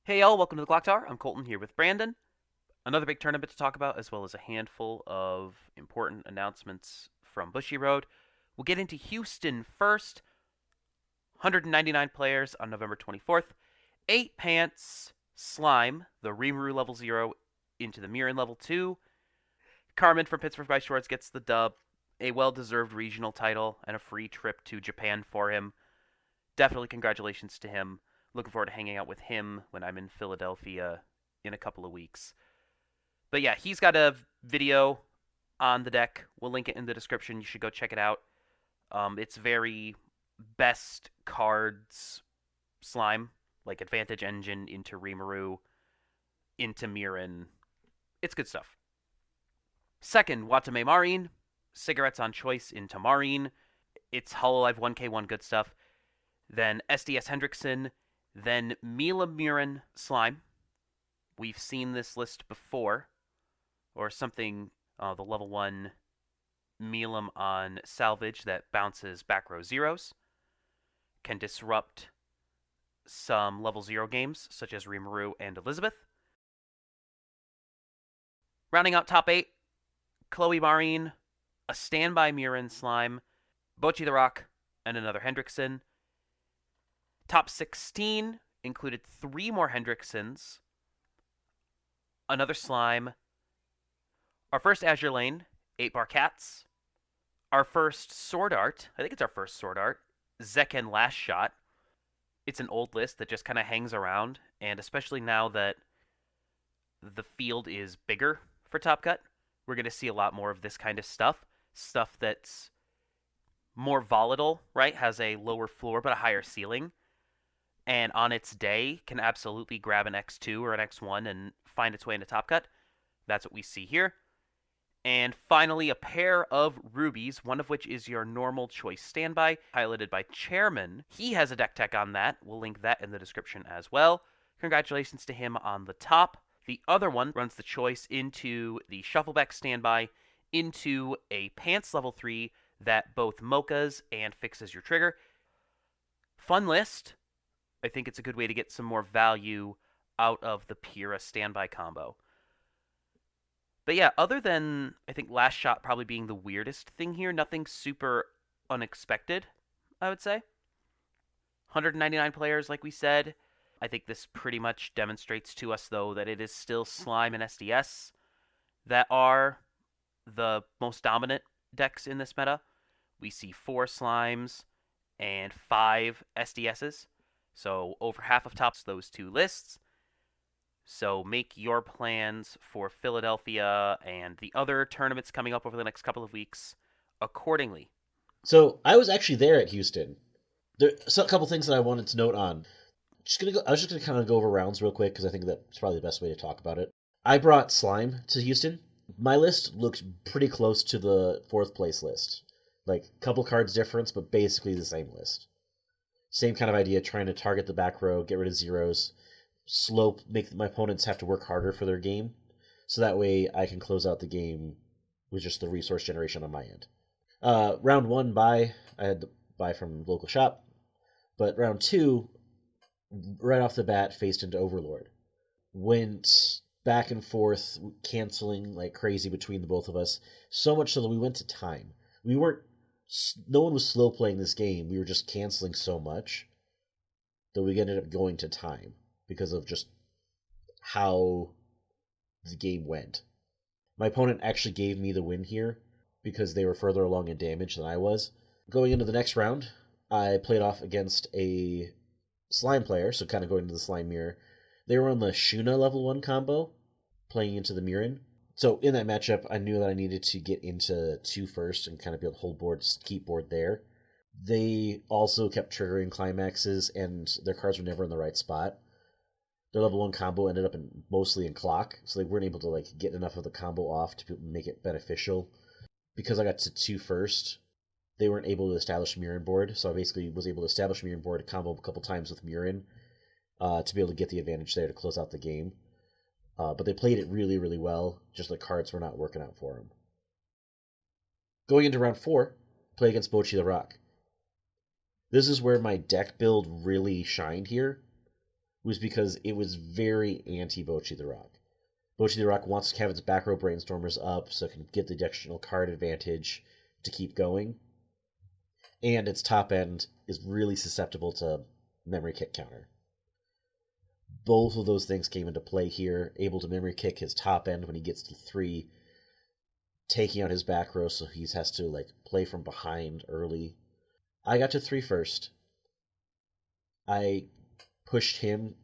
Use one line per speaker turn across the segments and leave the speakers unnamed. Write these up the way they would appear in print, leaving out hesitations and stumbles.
Hey y'all, welcome to the Clock Tower. I'm Colton here with Brandon. Another big tournament to talk about, as well as a handful of important announcements from Bushiroad. We'll get into Houston first. 199 players on November 24th. 8 Pants, Slime, the Rimuru level 0 into the Mirren level 2. Carmen from Pittsburgh Weiss Schwarz gets the dub. A well-deserved regional title and a free trip to Japan for him. Definitely congratulations to him. Looking forward to hanging out with him when I'm in Philadelphia in a couple of weeks. But yeah, he's got a video on the deck. We'll link it in the description. You should go check it out. It's very best cards slime, like Advantage Engine into Rimuru, into Mirren. It's good stuff. Second, Watame Marine. Cigarettes on Choice into Marine. It's Hololive 1K1 good stuff. Then SDS Hendrickson. Then Mila Mirren Slime. We've seen this list before. Or something, the level 1 Milam on Salvage that bounces back row zeros. Can disrupt some level 0 games, such as Rimuru and Elizabeth. Rounding out top 8, Chloe Marine, a standby Mirren Slime, Bochi the Rock, and another Hendrickson. Top 16 included 3 more Hendricksons, another Slime, our first Azure Lane, 8-bar Cats, our first Sword Art, I think it's our first Sword Art, Zekken Last Shot. It's an old list that just kind of hangs around, and especially now that the field is bigger for Top Cut, we're going to see a lot more of this kind of stuff. Stuff that's more volatile, right? Has a lower floor but a higher ceiling. And on its day can absolutely grab an X2 or an X1 and find its way into Top Cut. That's what we see here. And finally, a pair of rubies, one of which is your normal choice standby, highlighted by Chairman. He has a deck tech on that. We'll link that in the description as well. Congratulations to him on the top. The other one runs the choice into the Shuffleback standby, into a Pants level 3 that both mochas and fixes your trigger. Fun list. I think it's a good way to get some more value out of the Pyrrha standby combo. But yeah, other than, I think, Last Shot probably being the weirdest thing here, nothing super unexpected, I would say. 199 players, like we said. I think this pretty much demonstrates to us, though, that it is still Slime and SDS that are the most dominant decks in this meta. We see 4 Slimes and 5 SDSs. So over half of tops those 2 lists. So make your plans for Philadelphia and the other tournaments coming up over the next couple of weeks accordingly.
So I was actually there at Houston. There's a couple things that I wanted to note on. I was just gonna kind of go over rounds real quick because I think that's probably the best way to talk about it. I brought Slime to Houston. My list looked pretty close to the fourth place list, like a couple cards difference, but basically the same list. Same kind of idea, trying to target the back row, get rid of zeros, make my opponents have to work harder for their game, so that way I can close out the game with just the resource generation on my end. Round 1 buy, I had to buy from local shop, but round 2, right off the bat, faced into Overlord. Went back and forth, canceling like crazy between the both of us, so much so that we went to time. We weren't, no one was slow playing this game, we were just canceling so much that we ended up going to time because of just how the game went. My opponent actually gave me the win here because they were further along in damage than I was. Going into the next round, I played off against a Slime player, so kind of going to the Slime mirror. They were on the Shuna level 1 combo, playing into the Mirren. So in that matchup, I knew that I needed to get into 2 first and kind of be able to hold board, keep board there. They also kept triggering climaxes, and their cards were never in the right spot. Their level 1 combo ended up mostly in clock, so they weren't able to like get enough of the combo off to make it beneficial. Because I got to 2 first, they weren't able to establish Mirren board, so I basically was able to establish Mirren board, combo a couple times with Mirren to be able to get the advantage there to close out the game. But they played it really, really well, just the cards were not working out for them. Going into round 4, play against Bochi the Rock. This is where my deck build really shined here. was because it was very anti-Bochy the Rock. Bochy the Rock wants to have its back row brainstormers up so it can get the additional card advantage to keep going. And its top end is really susceptible to memory kick counter. Both of those things came into play here, able to memory kick his top end when he gets to 3, taking out his back row so he has to like play from behind early. I got to 3 first. I pushed him,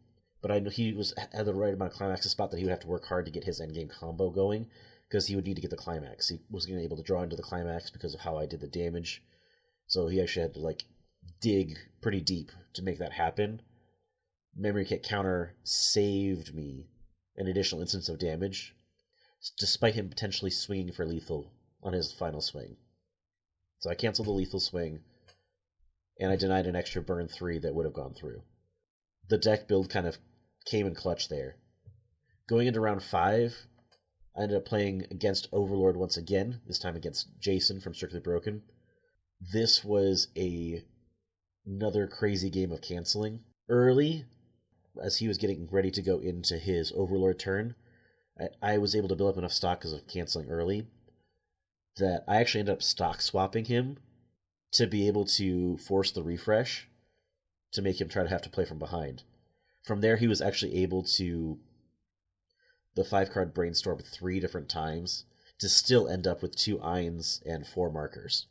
but I knew he had the right amount of climax spot that he would have to work hard to get his endgame combo going, because he would need to get the climax. He wasn't able to draw into the climax because of how I did the damage. So he actually had to like dig pretty deep to make that happen. Memory kick counter saved me an additional instance of damage, despite him potentially swinging for lethal on his final swing. So I canceled the lethal swing, and I denied an extra burn 3 that would have gone through. The deck build kind of came in clutch there. Going into round 5, I ended up playing against Overlord once again, this time against Jason from Strictly Broken. This was another crazy game of canceling. Early, as he was getting ready to go into his Overlord turn, I was able to build up enough stock because of canceling early that I actually ended up stock swapping him to be able to force the refresh to make him try to have to play from behind. From there, he was actually able to the 5-card brainstorm 3 different times to still end up with 2 Eins and 4 markers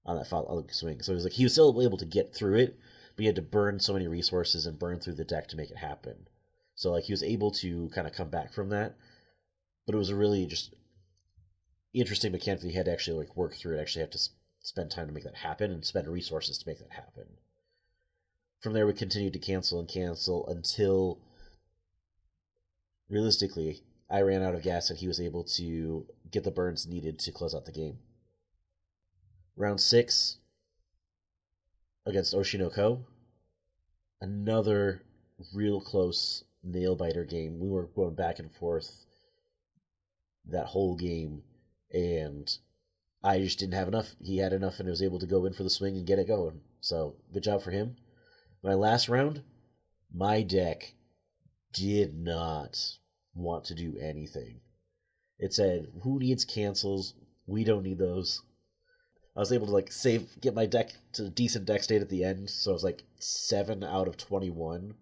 on that follow swing. So it was like he was still able to get through it, but he had to burn so many resources and burn through the deck to make it happen. So like he was able to kind of come back from that, but it was a really just interesting mechanic that he had to actually like work through. It actually have to spend time to make that happen and spend resources to make that happen. From there, we continued to cancel and cancel until realistically I ran out of gas and he was able to get the burns needed to close out the game. Round 6 against Oshinoko, another real close nail-biter game. We were going back and forth that whole game, and I just didn't have enough. He had enough and was able to go in for the swing and get it going. So, good job for him. My last round, my deck did not want to do anything. It said, who needs cancels? We don't need those. I was able to like get my deck to a decent deck state at the end, so it was like 7 out of 21,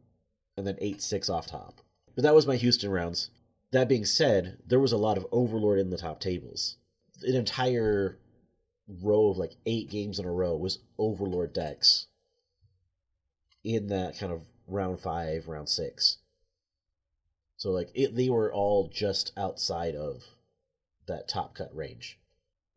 and then 8-6 off top. But that was my Houston rounds. That being said, there was a lot of Overlord in the top tables. An entire row of like 8 games in a row was Overlord decks in that kind of round 5, round 6. So like they were all just outside of that top cut range.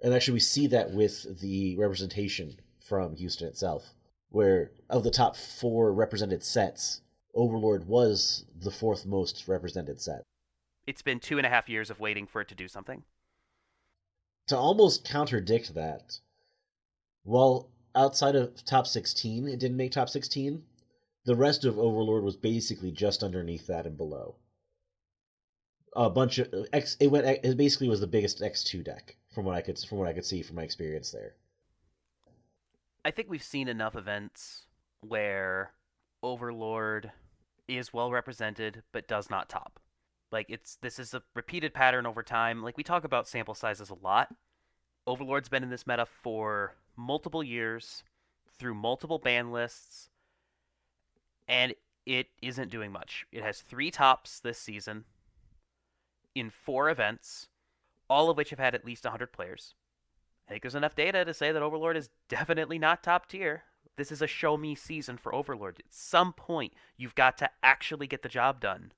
And actually we see that with the representation from Houston itself, where of the top 4 represented sets, Overlord was the 4th most represented set.
It's been 2.5 years of waiting for it to do something.
To almost contradict that, while outside of top 16, it didn't make top 16, the rest of Overlord was basically just underneath that and below. A bunch of it basically was the biggest X2 deck from what I could see from my experience there.
I think we've seen enough events where Overlord is well represented but does not top. Like this is a repeated pattern over time. Like we talk about sample sizes a lot. Overlord's been in this meta for multiple years through multiple ban lists, and it isn't doing much. It has 3 tops this season in 4 events, all of which have had at least 100 players. I think there's enough data to say that Overlord is definitely not top tier. This is a show me season for Overlord. At some point, you've got to actually get the job done.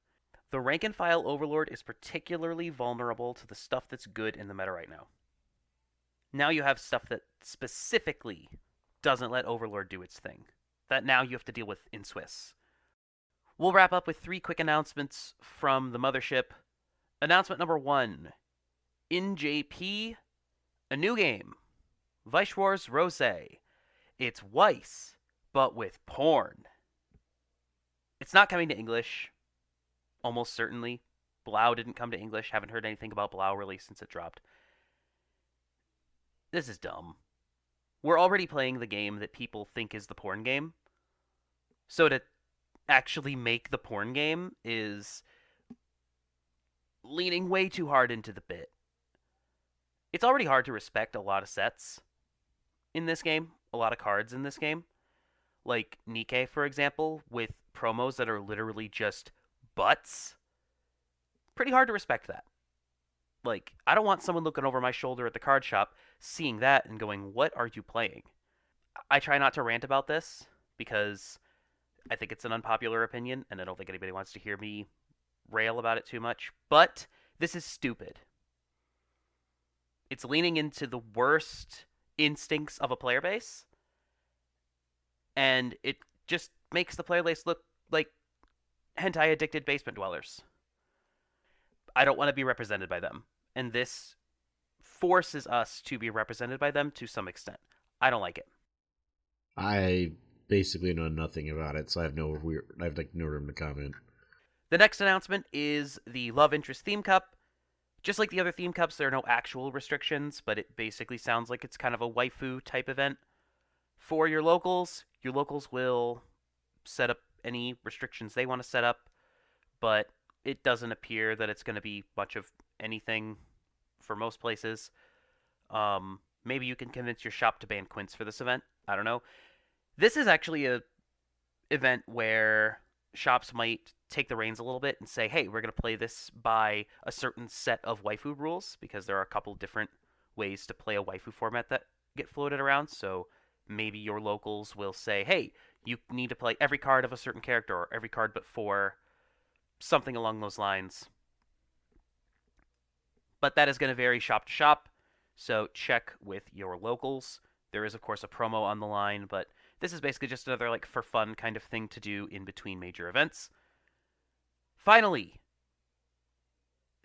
The rank and file Overlord is particularly vulnerable to the stuff that's good in the meta right now. Now you have stuff that specifically doesn't let Overlord do its thing, that now you have to deal with in Swiss. We'll wrap up with 3 quick announcements from the mothership. Announcement number 1. In JP, a new game. Weiss Schwarz Rosé. It's Weiss, but with porn. It's not coming to English. Almost certainly. Blau didn't come to English. Haven't heard anything about Blau really since it dropped. This is dumb. We're already playing the game that people think is the porn game. So to actually make the porn game is leaning way too hard into the bit. It's already hard to respect a lot of sets in this game, a lot of cards in this game. Like Nikkei, for example, with promos that are literally just butts. Pretty hard to respect that. Like, I don't want someone looking over my shoulder at the card shop, seeing that and going, "What are you playing?" I try not to rant about this because I think it's an unpopular opinion, and I don't think anybody wants to hear me rail about it too much. But this is stupid. It's leaning into the worst instincts of a player base, and it just makes the player base look like hentai addicted basement dwellers. I don't want to be represented by them, and this forces us to be represented by them to some extent. I don't like it.
I basically know nothing about it, so I have no room to comment.
The next announcement is the Love Interest Theme Cup. Just like the other theme cups, there are no actual restrictions, but it basically sounds like it's kind of a waifu type event. For your locals will set up any restrictions they want to set up, but it doesn't appear that it's going to be much of anything for most places. Maybe you can convince your shop to ban quints for this event. I don't know. This is actually a event where shops might take the reins a little bit and say, hey, we're going to play this by a certain set of waifu rules, because there are a couple different ways to play a waifu format that get floated around. So maybe your locals will say, hey, you need to play every card of a certain character, or every card but four, something along those lines. But that is going to vary shop to shop, so check with your locals. There is, of course, a promo on the line, but this is basically just another, like, for fun kind of thing to do in between major events. Finally,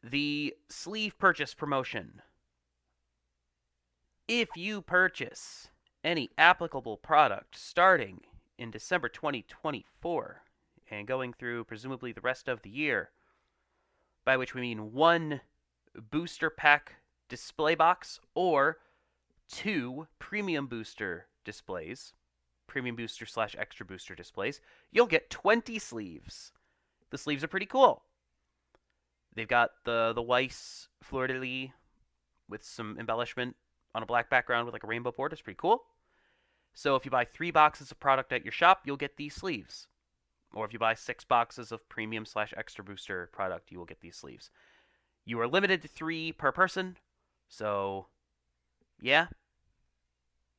the sleeve purchase promotion. If you purchase any applicable product starting in December 2024 and going through presumably the rest of the year, by which we mean one booster pack display box or two premium booster displays, premium booster / extra booster displays, you'll get 20 sleeves. The sleeves are pretty cool. They've got the Weiss Schwarz with some embellishment on a black background with like a rainbow border. It's pretty cool. So if you buy 3 boxes of product at your shop, you'll get these sleeves. Or if you buy 6 boxes of premium / extra booster product, you will get these sleeves. You are limited to 3 per person. So, yeah.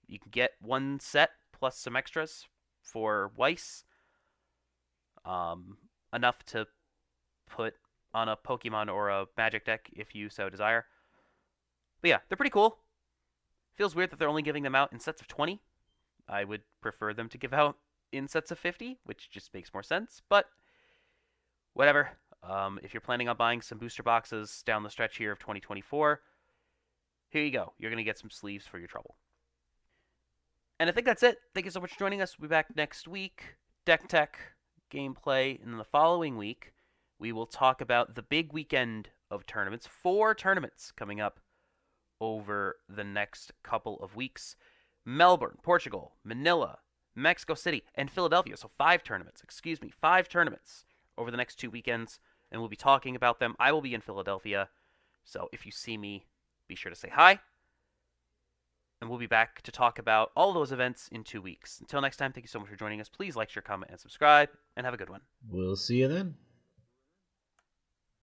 You can get one set plus some extras for Weiss. Enough to put on a Pokemon or a Magic deck if you so desire. But yeah, they're pretty cool. Feels weird that they're only giving them out in sets of 20. I would prefer them to give out in sets of 50, which just makes more sense, but whatever. If you're planning on buying some booster boxes down the stretch here of 2024, here you go. You're going to get some sleeves for your trouble. And I think that's it. Thank you so much for joining us. We'll be back next week. Deck Tech gameplay. And then the following week, we will talk about the big weekend of tournaments. 4 tournaments coming up over the next couple of weeks. Melbourne, Portugal, Manila, Mexico City, and Philadelphia. So 5 tournaments. 5 tournaments over the next 2 weekends. And we'll be talking about them. I will be in Philadelphia. So if you see me, be sure to say hi. And we'll be back to talk about all those events in 2 weeks. Until next time, thank you so much for joining us. Please like, share, comment, and subscribe. And have a good one.
We'll see you then.